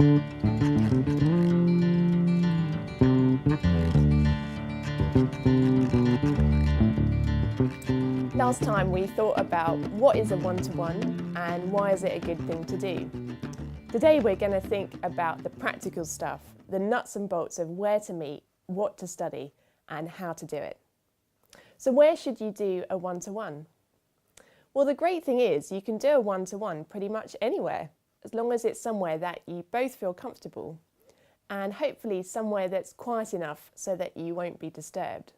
Last time we thought about what is a one-to-one and why is it a good thing to do. Today we're going to think about the practical stuff, the nuts and bolts of where to meet, what to study and how to do it. So where should you do a one-to-one? Well, the great thing is you can do a one-to-one pretty much anywhere, as long as it's somewhere that you both feel comfortable and hopefully somewhere that's quiet enough so that you won't be disturbed.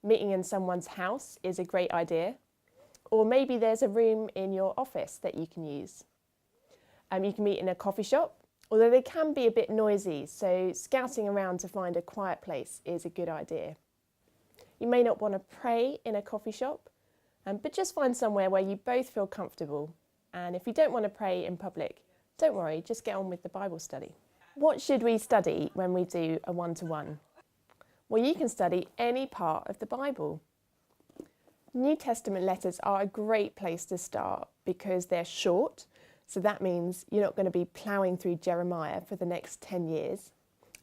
Meeting in someone's house is a great idea, or maybe there's a room in your office that you can use. You can meet in a coffee shop, although they can be a bit noisy, so scouting around to find a quiet place is a good idea. You may not want to pray in a coffee shop, but just find somewhere where you both feel comfortable. And if you don't want to pray in public, don't worry, just get on with the Bible study. What should we study when we do a one-to-one? Well, you can study any part of the Bible. New Testament letters are a great place to start because they're short, so that means you're not going to be ploughing through Jeremiah for the next 10 years.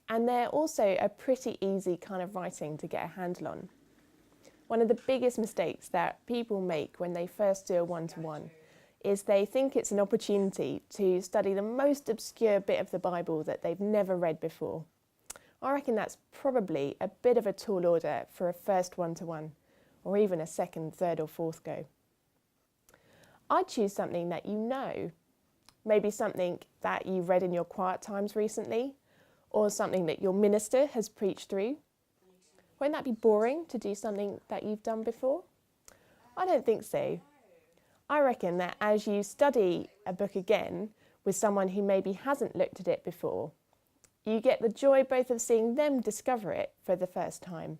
And they're also a pretty easy kind of writing to get a handle on. One of the biggest mistakes that people make when they first do a one-to-one is they think it's an opportunity to study the most obscure bit of the Bible that they've never read before. I reckon that's probably a bit of a tall order for a first one-to-one, or even a second, third or fourth go. I'd choose something that you know, maybe something that you've read in your quiet times recently, or something that your minister has preached through. Won't that be boring to do something that you've done before? I don't think so. I reckon that as you study a book again with someone who maybe hasn't looked at it before, you get the joy both of seeing them discover it for the first time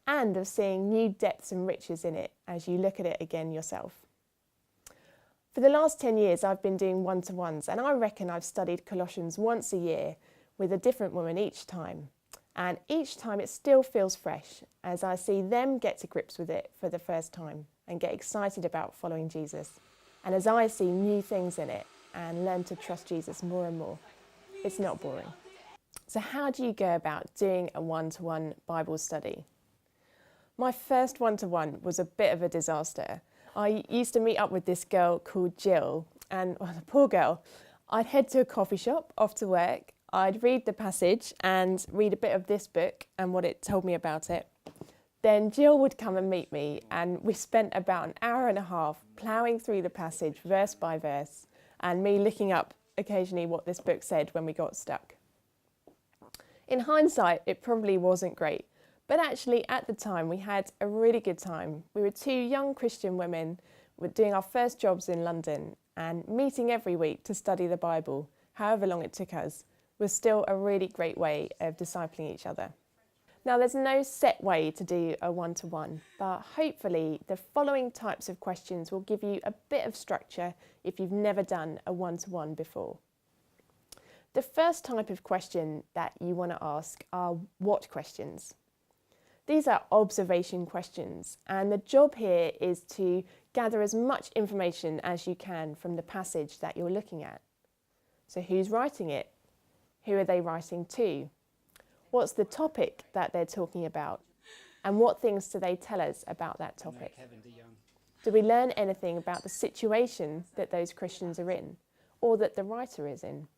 and of seeing new depths and riches in it as you look at it again yourself. For the last 10 years I've been doing one-to-ones, and I reckon I've studied Colossians once a year with a different woman each time. And each time it still feels fresh as I see them get to grips with it for the first time and get excited about following Jesus. And as I see new things in it and learn to trust Jesus more and more, it's not boring. So how do you go about doing a one-to-one Bible study? My first one-to-one was a bit of a disaster. I used to meet up with this girl called Jill, and the poor girl, I'd head to a coffee shop after work, I'd read the passage and read a bit of this book and what it told me about it. Then Jill would come and meet me, and we spent about an hour and a half ploughing through the passage verse by verse, and me looking up occasionally what this book said when we got stuck. In hindsight, it probably wasn't great, but actually at the time we had a really good time. We were two young Christian women doing our first jobs in London, and meeting every week to study the Bible, however long it took us, was still a really great way of discipling each other. Now, there's no set way to do a one-to-one, but hopefully the following types of questions will give you a bit of structure if you've never done a one-to-one before. The first type of question that you want to ask are what questions. These are observation questions, and the job here is to gather as much information as you can from the passage that you're looking at. So who's writing it? Who are they writing to? What's the topic that they're talking about? And what things do they tell us about that topic? Do we learn anything about the situation that those Christians are in, or that the writer is in?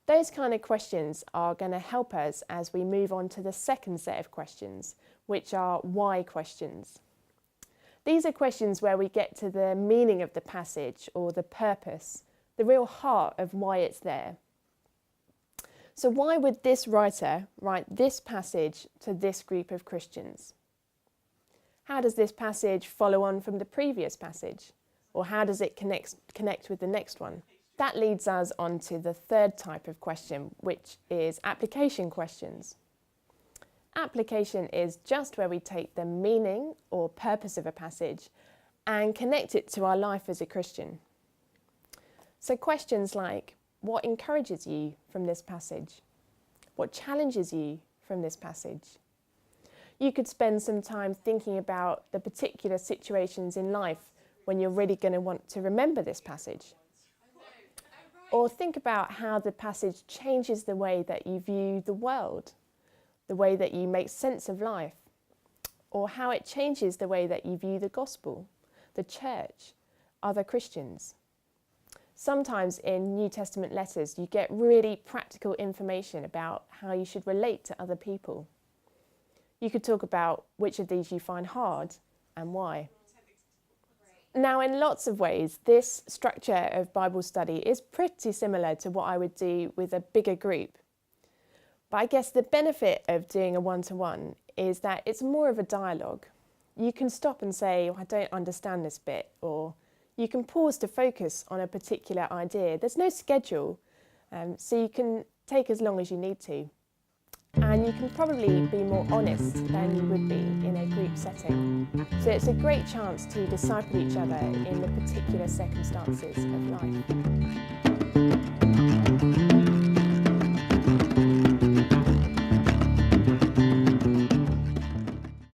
Those kind of questions are going to help us as we move on to the second set of questions, which are why questions. These are questions where we get to the meaning of the passage or the purpose, the real heart of why it's there. So why would this writer write this passage to this group of Christians? How does this passage follow on from the previous passage? Or how does it connect with the next one? That leads us on to the third type of question, which is application questions. Application is just where we take the meaning or purpose of a passage and connect it to our life as a Christian. So questions like, what encourages you from this passage? What challenges you from this passage? You could spend some time thinking about the particular situations in life when you're really going to want to remember this passage. Or think about how the passage changes the way that you view the world, the way that you make sense of life, or how it changes the way that you view the gospel, the church, other Christians. Sometimes in New Testament letters, you get really practical information about how you should relate to other people. You could talk about which of these you find hard and why. Now, in lots of ways, this structure of Bible study is pretty similar to what I would do with a bigger group. But I guess the benefit of doing a one-to-one is that it's more of a dialogue. You can stop and say, I don't understand this bit, or you can pause to focus on a particular idea. There's no schedule, so you can take as long as you need to. And you can probably be more honest than you would be in a group setting. So it's a great chance to disciple each other in the particular circumstances of life.